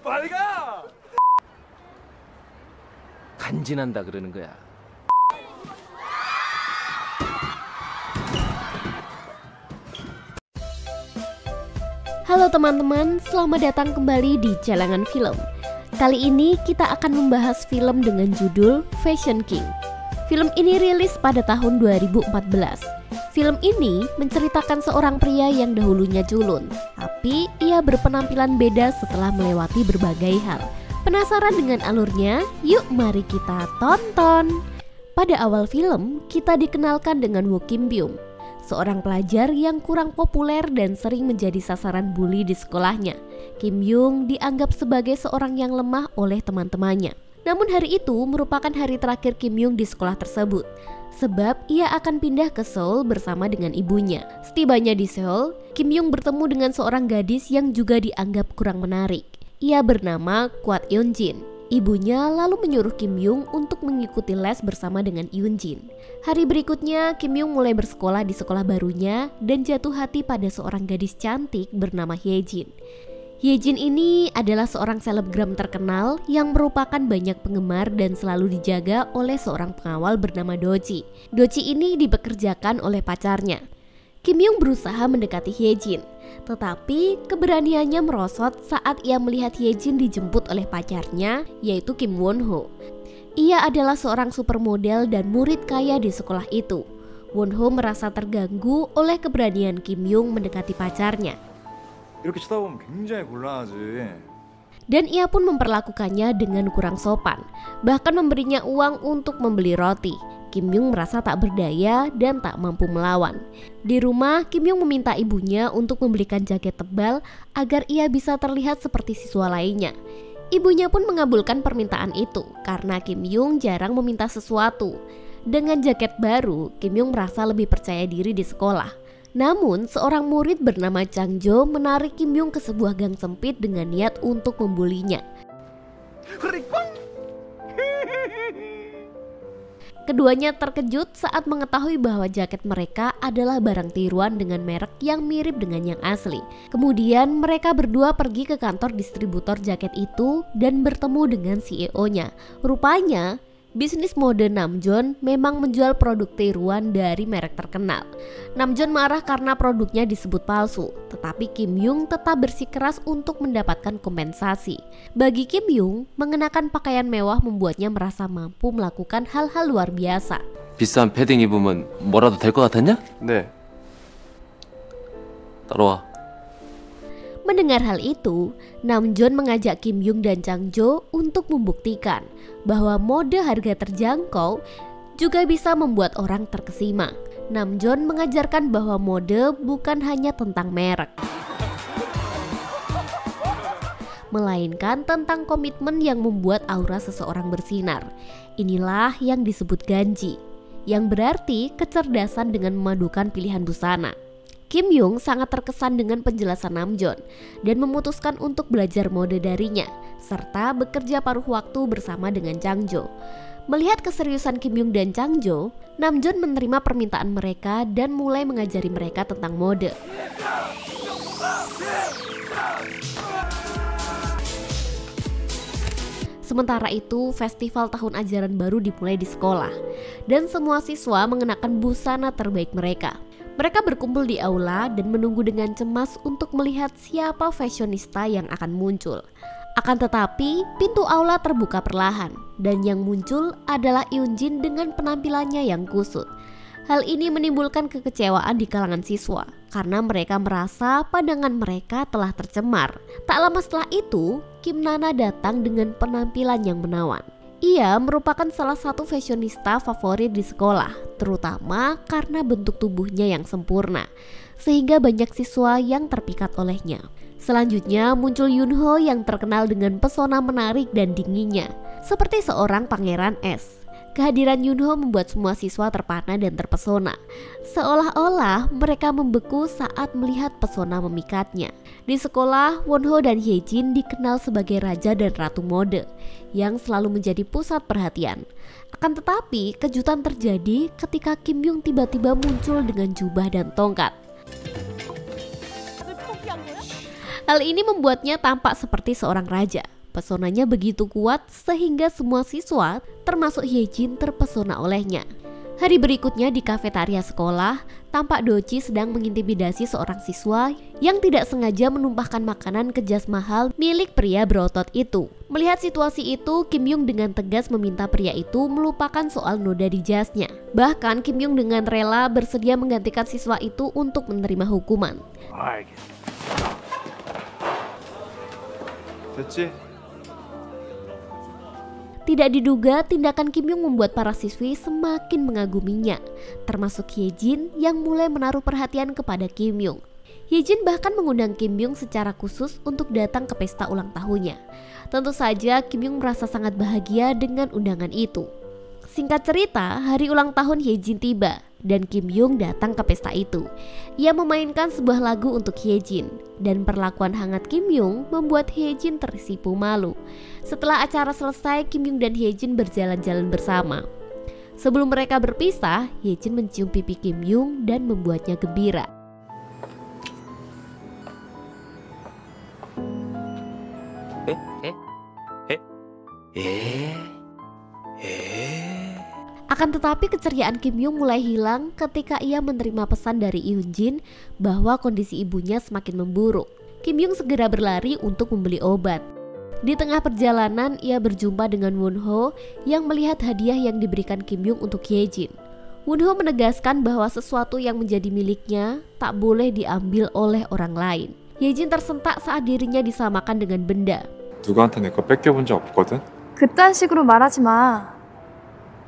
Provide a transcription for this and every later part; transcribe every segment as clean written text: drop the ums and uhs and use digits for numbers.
빨리 가! 간지난다 그러는 거야. Halo teman-teman, selamat datang kembali di Celengan Film. Kali ini kita akan membahas film dengan judul Fashion King. Film ini rilis pada tahun 2014. Film ini menceritakan seorang pria yang dahulunya culun, tapi ia berpenampilan beda setelah melewati berbagai hal. Penasaran dengan alurnya? Yuk mari kita tonton. Pada awal film, kita dikenalkan dengan Woo Kim Byung, seorang pelajar yang kurang populer dan sering menjadi sasaran bully di sekolahnya. Kim Byung dianggap sebagai seorang yang lemah oleh teman-temannya. Namun hari itu merupakan hari terakhir Kim Byung di sekolah tersebut, sebab ia akan pindah ke Seoul bersama dengan ibunya. Setibanya di Seoul, Kim Byung bertemu dengan seorang gadis yang juga dianggap kurang menarik. Ia bernama Kwat Eun Jin. Ibunya lalu menyuruh Kim Byung untuk mengikuti les bersama dengan Eun Jin. Hari berikutnya, Kim Byung mulai bersekolah di sekolah barunya dan jatuh hati pada seorang gadis cantik bernama Hye Jin. Hye Jin ini adalah seorang selebgram terkenal yang merupakan banyak penggemar dan selalu dijaga oleh seorang pengawal bernama Doji. Doji ini dipekerjakan oleh pacarnya. Kim Byung berusaha mendekati Hye Jin, tetapi keberaniannya merosot saat ia melihat Hye Jin dijemput oleh pacarnya, yaitu Kim Won Ho. Ia adalah seorang supermodel dan murid kaya di sekolah itu. Won Ho merasa terganggu oleh keberanian Kim Byung mendekati pacarnya. 이렇게 쳐다보면 굉장히 곤란하지. Dan ia pun memperlakukannya dengan kurang sopan, bahkan memberinya uang untuk membeli roti. Kim Byung merasa tak berdaya dan tak mampu melawan. Di rumah, Kim Byung meminta ibunya untuk membelikan jaket tebal agar ia bisa terlihat seperti siswa lainnya. Ibunya pun mengabulkan permintaan itu karena Kim Byung jarang meminta sesuatu. Dengan jaket baru, Kim Byung merasa lebih percaya diri di sekolah. Namun, seorang murid bernama Chang Jo menarik Kim Byung ke sebuah gang sempit dengan niat untuk membulinya. Keduanya terkejut saat mengetahui bahwa jaket mereka adalah barang tiruan dengan merek yang mirip dengan yang asli. Kemudian mereka berdua pergi ke kantor distributor jaket itu dan bertemu dengan CEO-nya. Rupanya, bisnis mode Namjoon memang menjual produk tiruan dari merek terkenal. Namjoon marah karena produknya disebut palsu, tetapi Kim Byung tetap bersikeras untuk mendapatkan kompensasi. Bagi Kim Byung, mengenakan pakaian mewah membuatnya merasa mampu melakukan hal-hal luar biasa. 비싼 패딩 입으면 뭐라도 될 것 같았냐? 네. 따라와. Mendengar hal itu, Namjoon mengajak Kim Byung dan Chang Jo untuk membuktikan bahwa mode harga terjangkau juga bisa membuat orang terkesima. Namjoon mengajarkan bahwa mode bukan hanya tentang merek, melainkan tentang komitmen yang membuat aura seseorang bersinar. Inilah yang disebut ganji, yang berarti kecerdasan dengan memadukan pilihan busana. Kim Byung sangat terkesan dengan penjelasan Namjoon dan memutuskan untuk belajar mode darinya, serta bekerja paruh waktu bersama dengan Chang Jo. Melihat keseriusan Kim Byung dan Chang Jo, Namjoon menerima permintaan mereka dan mulai mengajari mereka tentang mode. Sementara itu, festival tahun ajaran baru dimulai di sekolah, dan semua siswa mengenakan busana terbaik mereka. Mereka berkumpul di aula dan menunggu dengan cemas untuk melihat siapa fashionista yang akan muncul. Akan tetapi, pintu aula terbuka perlahan dan yang muncul adalah Eun Jin dengan penampilannya yang kusut. Hal ini menimbulkan kekecewaan di kalangan siswa karena mereka merasa pandangan mereka telah tercemar. Tak lama setelah itu, Kim Nana datang dengan penampilan yang menawan. Ia merupakan salah satu fashionista favorit di sekolah, terutama karena bentuk tubuhnya yang sempurna, sehingga banyak siswa yang terpikat olehnya. Selanjutnya muncul Yoon Ho yang terkenal dengan pesona menarik dan dinginnya, seperti seorang pangeran es. Kehadiran Yoon Ho membuat semua siswa terpana dan terpesona, seolah-olah mereka membeku saat melihat pesona memikatnya. Di sekolah, Won Ho dan Hye Jin dikenal sebagai raja dan ratu mode yang selalu menjadi pusat perhatian. Akan tetapi, kejutan terjadi ketika Kim Byung tiba-tiba muncul dengan jubah dan tongkat. Hal ini membuatnya tampak seperti seorang raja. Pesonanya begitu kuat sehingga semua siswa, termasuk Hyejin, terpesona olehnya. Hari berikutnya di kafetaria sekolah, tampak Dochi sedang mengintimidasi seorang siswa yang tidak sengaja menumpahkan makanan ke jas mahal milik pria berotot itu. Melihat situasi itu, Kim Yung dengan tegas meminta pria itu melupakan soal noda di jasnya. Bahkan Kim Yung dengan rela bersedia menggantikan siswa itu untuk menerima hukuman. 됐지? Tidak diduga, tindakan Kim Yung membuat para siswi semakin mengaguminya, termasuk Hyejin yang mulai menaruh perhatian kepada Kim Yung. Hyejin bahkan mengundang Kim Yung secara khusus untuk datang ke pesta ulang tahunnya. Tentu saja Kim Yung merasa sangat bahagia dengan undangan itu. Singkat cerita, hari ulang tahun Hyejin tiba dan Kim Yung datang ke pesta itu. Ia memainkan sebuah lagu untuk Hyejin dan perlakuan hangat Kim Yung membuat Hyejin tersipu malu. Setelah acara selesai, Kim Yung dan Hyejin berjalan-jalan bersama. Sebelum mereka berpisah, Hyejin mencium pipi Kim Yung dan membuatnya gembira. Akan tetapi keceriaan Kim Yung mulai hilang ketika ia menerima pesan dari Eunjin bahwa kondisi ibunya semakin memburuk. Kim Yung segera berlari untuk membeli obat. Di tengah perjalanan ia berjumpa dengan Wonho yang melihat hadiah yang diberikan Kim Yung untuk Hyejin. Wonho menegaskan bahwa sesuatu yang menjadi miliknya tak boleh diambil oleh orang lain. Hyejin tersentak saat dirinya disamakan dengan benda. 누구한테 내 거 뺏겨본 적 없거든? 그딴 식으로 말하지 마.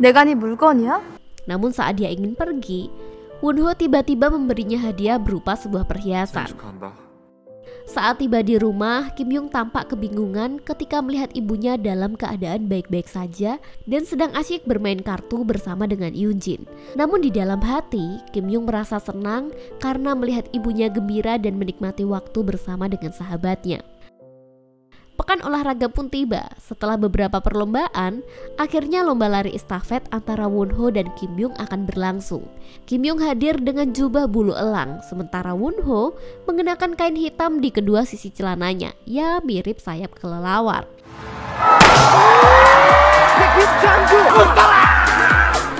내가 네 물건이야? Namun saat dia ingin pergi, Wonho tiba-tiba memberinya hadiah berupa sebuah perhiasan. 축하한다. Saat tiba di rumah, Kim Yung tampak kebingungan ketika melihat ibunya dalam keadaan baik-baik saja dan sedang asyik bermain kartu bersama dengan Eunjin. Namun di dalam hati, Kim Yung merasa senang karena melihat ibunya gembira dan menikmati waktu bersama dengan sahabatnya. Pekan olahraga pun tiba. Setelah beberapa perlombaan, akhirnya lomba lari estafet antara Wonho dan Kim Yung akan berlangsung. Kim Yung hadir dengan jubah bulu elang, sementara Wonho mengenakan kain hitam di kedua sisi celananya, ya mirip sayap kelelawar.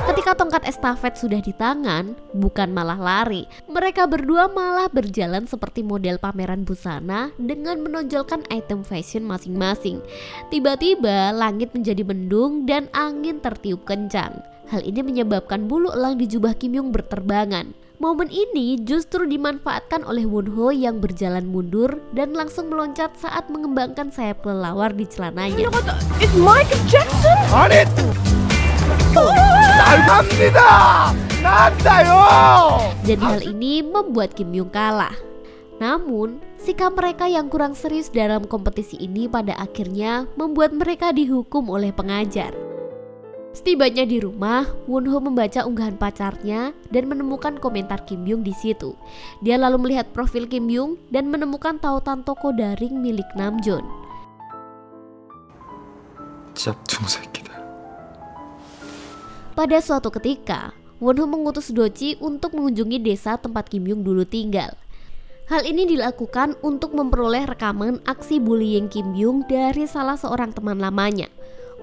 Ketika tongkat estafet sudah di tangan, bukan malah lari, mereka berdua malah berjalan seperti model pameran busana dengan menonjolkan item fashion masing-masing. Tiba-tiba langit menjadi mendung dan angin tertiup kencang. Hal ini menyebabkan bulu elang di jubah Kim Yung berterbangan. Momen ini justru dimanfaatkan oleh Wonho yang berjalan mundur dan langsung meloncat saat mengembangkan sayap kelelawar di celananya. It's Michael Jackson? 아니! 나갑니다! 나왔다요! Dan hal ini membuat Kim Yung kalah. Namun, sikap mereka yang kurang serius dalam kompetisi ini pada akhirnya membuat mereka dihukum oleh pengajar. Setibanya di rumah, Wonho membaca unggahan pacarnya dan menemukan komentar Kim Yung di situ. Dia lalu melihat profil Kim Yung dan menemukan tautan toko daring milik Namjoon. 짭퉁 새끼들. Pada suatu ketika, Wonho mengutus Dochi untuk mengunjungi desa tempat Kim Yung dulu tinggal. Hal ini dilakukan untuk memperoleh rekaman aksi bullying Kim Yung dari salah seorang teman lamanya.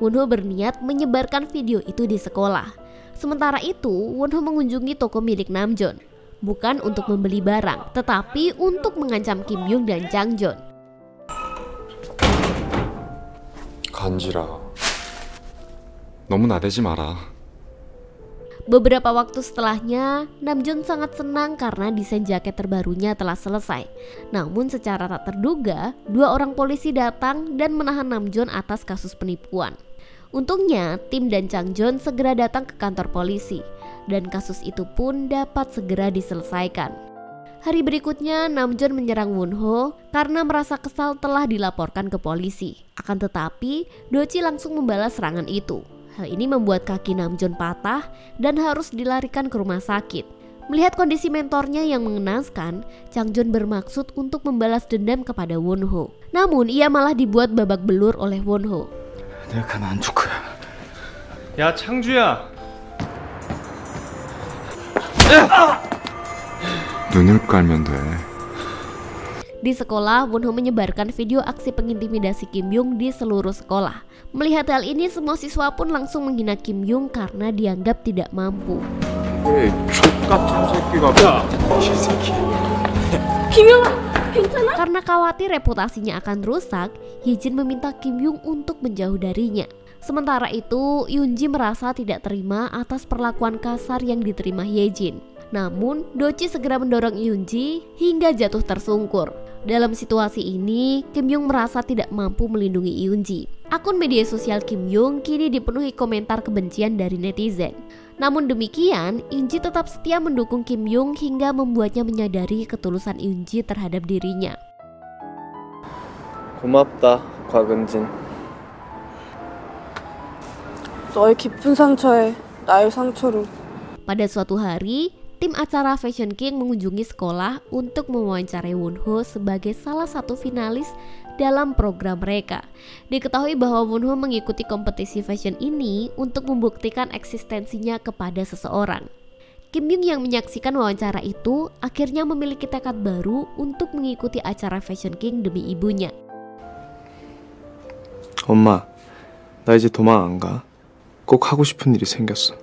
Wonho berniat menyebarkan video itu di sekolah. Sementara itu, Wonho mengunjungi toko milik Namjoon, bukan untuk membeli barang, tetapi untuk mengancam Kim Yung dan Changjeon. 간지라. 너무 나대지 마라. Beberapa waktu setelahnya, Namjoon sangat senang karena desain jaket terbarunya telah selesai. Namun secara tak terduga, dua orang polisi datang dan menahan Namjoon atas kasus penipuan. Untungnya, tim dan Changjeon segera datang ke kantor polisi, dan kasus itu pun dapat segera diselesaikan. Hari berikutnya, Namjoon menyerang Wonho karena merasa kesal telah dilaporkan ke polisi. Akan tetapi, Dochi langsung membalas serangan itu. Hal ini membuat kaki Namjoon patah dan harus dilarikan ke rumah sakit. Melihat kondisi mentornya yang mengenaskan, Changjeon bermaksud untuk membalas dendam kepada Wonho. Namun ia malah dibuat babak belur oleh Wonho. 내가 가만 안 둘 거야. 야 창주야. 눈을 깔면 돼. Di sekolah, Wonho menyebarkan video aksi pengintimidasi Kim Yung di seluruh sekolah. Melihat hal ini, semua siswa pun langsung menghina Kim Yung karena dianggap tidak mampu. Karena khawatir reputasinya akan rusak, Hyejin meminta Kim Yung untuk menjauh darinya. Sementara itu, Yoonji merasa tidak terima atas perlakuan kasar yang diterima Hyejin. Namun, Dochi segera mendorong Yoonji hingga jatuh tersungkur. Dalam situasi ini, Kim Yung merasa tidak mampu melindungi Yoonji. Akun media sosial Kim Yung kini dipenuhi komentar kebencian dari netizen. Namun demikian, Yoonji tetap setia mendukung Kim Yung hingga membuatnya menyadari ketulusan Yoonji terhadap dirinya. 고맙다, 곽은진. 너의 깊은 상처에 나의 상처로. Pada suatu hari, tim acara Fashion King mengunjungi sekolah untuk mewawancarai Wonho sebagai salah satu finalis dalam program mereka. Diketahui bahwa Wonho mengikuti kompetisi fashion ini untuk membuktikan eksistensinya kepada seseorang. Kim Yung yang menyaksikan wawancara itu akhirnya memiliki tekad baru untuk mengikuti acara Fashion King demi ibunya. 엄마, 나 이제 도망 안 가. 꼭 하고 싶은 일이 생겼어.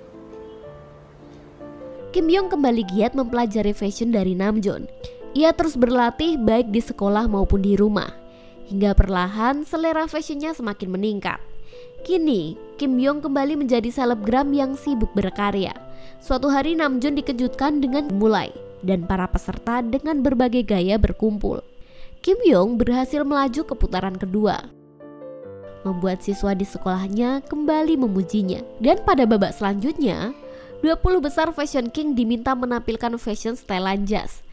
Kim Yung kembali giat mempelajari fashion dari Namjoon. Ia terus berlatih baik di sekolah maupun di rumah. Hingga perlahan selera fashionnya semakin meningkat. Kini, Kim Yung kembali menjadi selebgram yang sibuk berkarya. Suatu hari Namjoon dikejutkan dengan mulai dan para peserta dengan berbagai gaya berkumpul. Kim Yung berhasil melaju ke putaran kedua, membuat siswa di sekolahnya kembali memujinya. Dan pada babak selanjutnya, 20 besar Fashion King diminta menampilkan fashion setelan jas.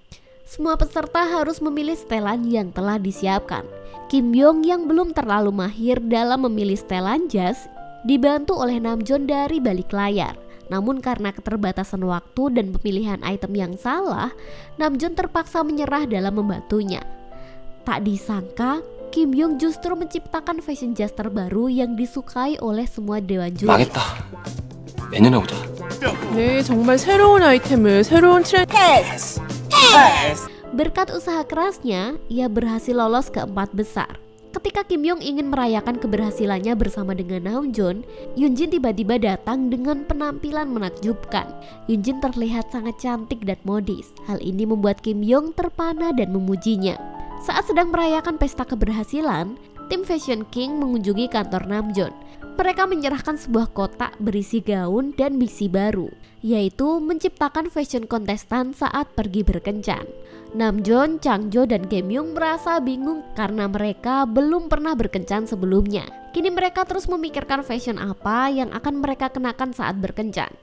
Semua peserta harus memilih setelan yang telah disiapkan. Kim Yung yang belum terlalu mahir dalam memilih setelan jas dibantu oleh Namjoon dari balik layar. Namun karena keterbatasan waktu dan pemilihan item yang salah, Namjoon terpaksa menyerah dalam membantunya. Tak disangka, Kim Yung justru menciptakan fashion jas terbaru yang disukai oleh semua dewan juri. 망했다. 내년에 오자. 네, 정말 새로운 아이템을 새로운 트렌드. Berkat usaha kerasnya, ia berhasil lolos ke 4 besar. Ketika Kim Yung ingin merayakan keberhasilannya bersama dengan Namjoon, Yoonjin tiba-tiba datang dengan penampilan menakjubkan. Yoonjin terlihat sangat cantik dan modis. Hal ini membuat Kim Yung terpana dan memujinya. Saat sedang merayakan pesta keberhasilan, tim Fashion King mengunjungi kantor Namjoon. Mereka menyerahkan sebuah kotak berisi gaun dan misi baru, yaitu menciptakan fashion kontestan saat pergi berkencan. Namjoon, Changjo, dan Kim Yung merasa bingung karena mereka belum pernah berkencan sebelumnya. Kini mereka terus memikirkan fashion apa yang akan mereka kenakan saat berkencan.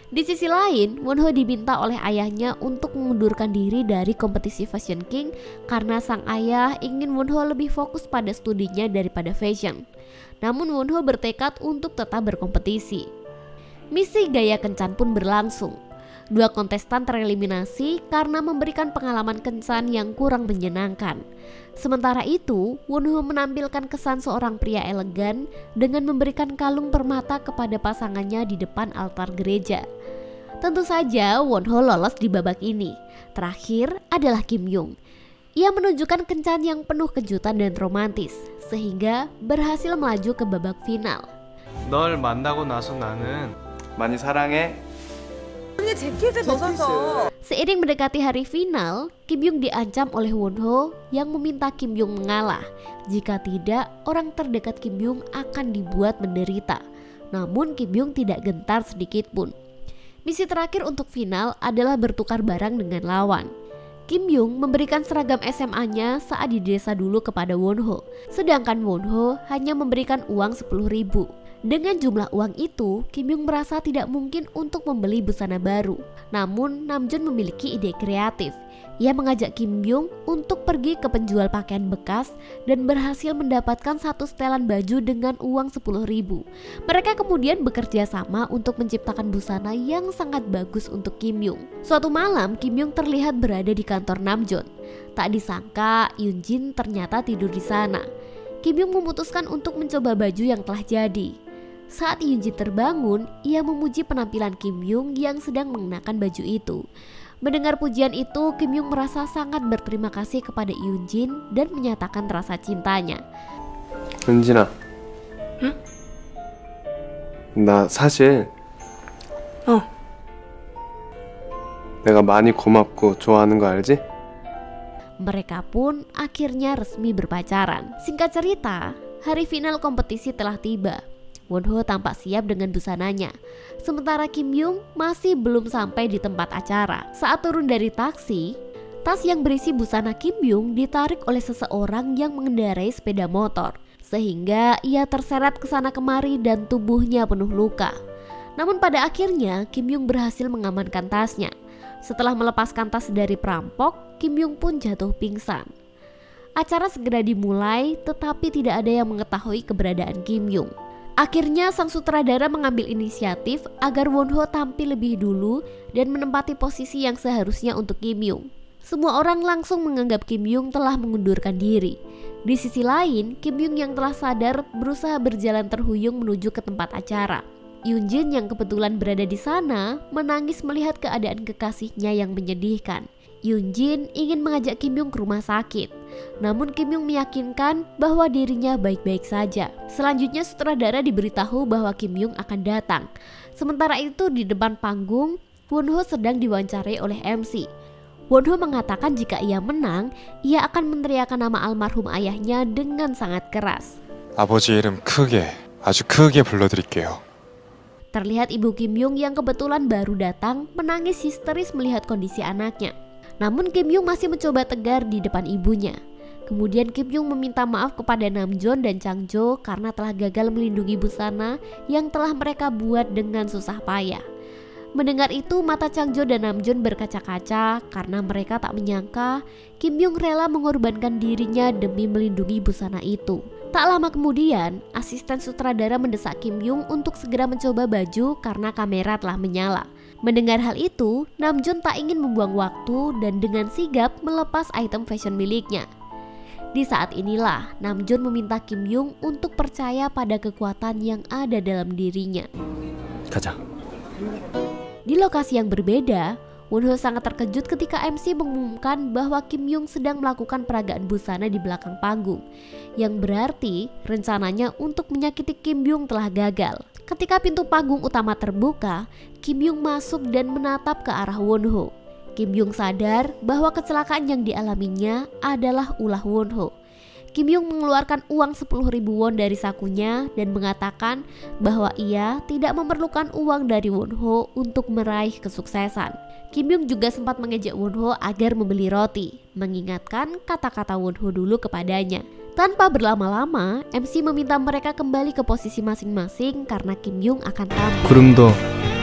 Di sisi lain, Wonho diminta oleh ayahnya untuk mengundurkan diri dari kompetisi Fashion King karena sang ayah ingin Wonho lebih fokus pada studinya daripada fashion. Namun Wonho bertekad untuk tetap berkompetisi. Misi gaya kencan pun berlangsung. 2 kontestan tereliminasi karena memberikan pengalaman kencan yang kurang menyenangkan. Sementara itu, Wonho menampilkan kesan seorang pria elegan dengan memberikan kalung permata kepada pasangannya di depan altar gereja. Tentu saja Wonho lolos di babak ini. Terakhir adalah Kim Yung. Ia menunjukkan kencan yang penuh kejutan dan romantis, sehingga berhasil melaju ke babak final. 널 만나고 나서 나는 많이 사랑해. Seiring mendekati hari final, Kim Yung diancam oleh Wonho yang meminta Kim Yung mengalah. Jika tidak, orang terdekat Kim Yung akan dibuat menderita. Namun Kim Yung tidak gentar sedikit pun. Misi terakhir untuk final adalah bertukar barang dengan lawan. Kim Yung memberikan seragam SMA-nya saat di desa dulu kepada Wonho, sedangkan Wonho hanya memberikan uang 10.000. Dengan jumlah uang itu, Kim Yung merasa tidak mungkin untuk membeli busana baru. Namun Namjoon memiliki ide kreatif. Ia mengajak Kim Yung untuk pergi ke penjual pakaian bekas dan berhasil mendapatkan 1 setelan baju dengan uang 10.000. Mereka kemudian bekerja sama untuk menciptakan busana yang sangat bagus untuk Kim Yung. Suatu malam, Kim Yung terlihat berada di kantor Namjoon. Tak disangka, Yoonjin ternyata tidur di sana. Kim Yung memutuskan untuk mencoba baju yang telah jadi. Saat Yoonjin terbangun, ia memuji penampilan Kim Yung yang sedang mengenakan baju itu. Mendengar pujian itu, Kim Yung merasa sangat berterima kasih kepada Yoon Jin dan menyatakan rasa cintanya. 은진아. 응? 나 사실 내가 많이 고맙고 좋아하는 거 알지? Mereka pun akhirnya resmi berpacaran. Singkat cerita, hari final kompetisi telah tiba. Wonho tampak siap dengan busananya, sementara Kim Yung masih belum sampai di tempat acara. Saat turun dari taksi, tas yang berisi busana Kim Yung ditarik oleh seseorang yang mengendarai sepeda motor, sehingga ia terseret ke sana kemari dan tubuhnya penuh luka. Namun pada akhirnya Kim Yung berhasil mengamankan tasnya. Setelah melepaskan tas dari perampok, Kim Yung pun jatuh pingsan. Acara segera dimulai, tetapi tidak ada yang mengetahui keberadaan Kim Yung. Akhirnya sang sutradara mengambil inisiatif agar Wonho tampil lebih dulu dan menempati posisi yang seharusnya untuk Kim Yung. Semua orang langsung menganggap Kim Yung telah mengundurkan diri. Di sisi lain, Kim Yung yang telah sadar berusaha berjalan terhuyung menuju ke tempat acara. Yoon Jin yang kebetulan berada di sana menangis melihat keadaan kekasihnya yang menyedihkan. Yoon Jin ingin mengajak Kim Yung ke rumah sakit, namun Kim Yung meyakinkan bahwa dirinya baik-baik saja. Selanjutnya sutradara diberitahu bahwa Kim Yung akan datang. Sementara itu di depan panggung, Wonho sedang diwawancarai oleh MC. Wonho mengatakan jika ia menang, ia akan meneriakkan nama almarhum ayahnya dengan sangat keras. 아버지 이름 크게, 아주 크게 불러드릴게요. Terlihat ibu Kim Yung yang kebetulan baru datang menangis histeris melihat kondisi anaknya. Namun Kim Yung masih mencoba tegar di depan ibunya. Kemudian Kim Yung meminta maaf kepada Namjoon dan Changjo karena telah gagal melindungi busana yang telah mereka buat dengan susah payah. Mendengar itu mata Changjo dan Namjoon berkaca-kaca karena mereka tak menyangka Kim Yung rela mengorbankan dirinya demi melindungi busana itu. Tak lama kemudian, asisten sutradara mendesak Kim Yung untuk segera mencoba baju karena kamera telah menyala. Mendengar hal itu, Namjoon tak ingin membuang waktu dan dengan sigap melepas item fashion miliknya. Di saat inilah, Namjoon meminta Kim Yung untuk percaya pada kekuatan yang ada dalam dirinya. 가자. Di lokasi yang berbeda, Wonho sangat terkejut ketika MC mengumumkan bahwa Kim Yung sedang melakukan peragaan busana di belakang panggung, yang berarti rencananya untuk menyakiti Kim Yung telah gagal. Ketika pintu panggung utama terbuka, Kim Yung masuk dan menatap ke arah Wonho. Kim Yung sadar bahwa kecelakaan yang dialaminya adalah ulah Wonho. Kim Yung mengeluarkan uang 10.000 won dari sakunya dan mengatakan bahwa ia tidak memerlukan uang dari Wonho untuk meraih kesuksesan. Kim Yung juga sempat mengejek Wonho agar membeli roti, mengingatkan kata-kata Wonho dulu kepadanya. Tanpa berlama-lama, MC meminta mereka kembali ke posisi masing-masing karena Kim Yung akan tampil. 구름도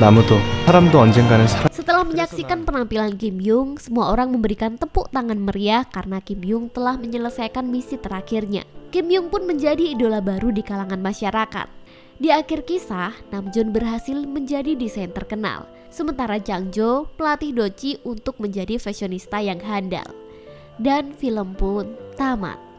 나무도 사람도 언젠가는 Setelah menyaksikan penampilan Kim Yung, semua orang memberikan tepuk tangan meriah karena Kim Yung telah menyelesaikan misi terakhirnya. Kim Yung pun menjadi idola baru di kalangan masyarakat. Di akhir kisah, Namjoon berhasil menjadi desain terkenal, sementara Changjo pelatih doci untuk menjadi fashionista yang handal. Dan film pun tamat.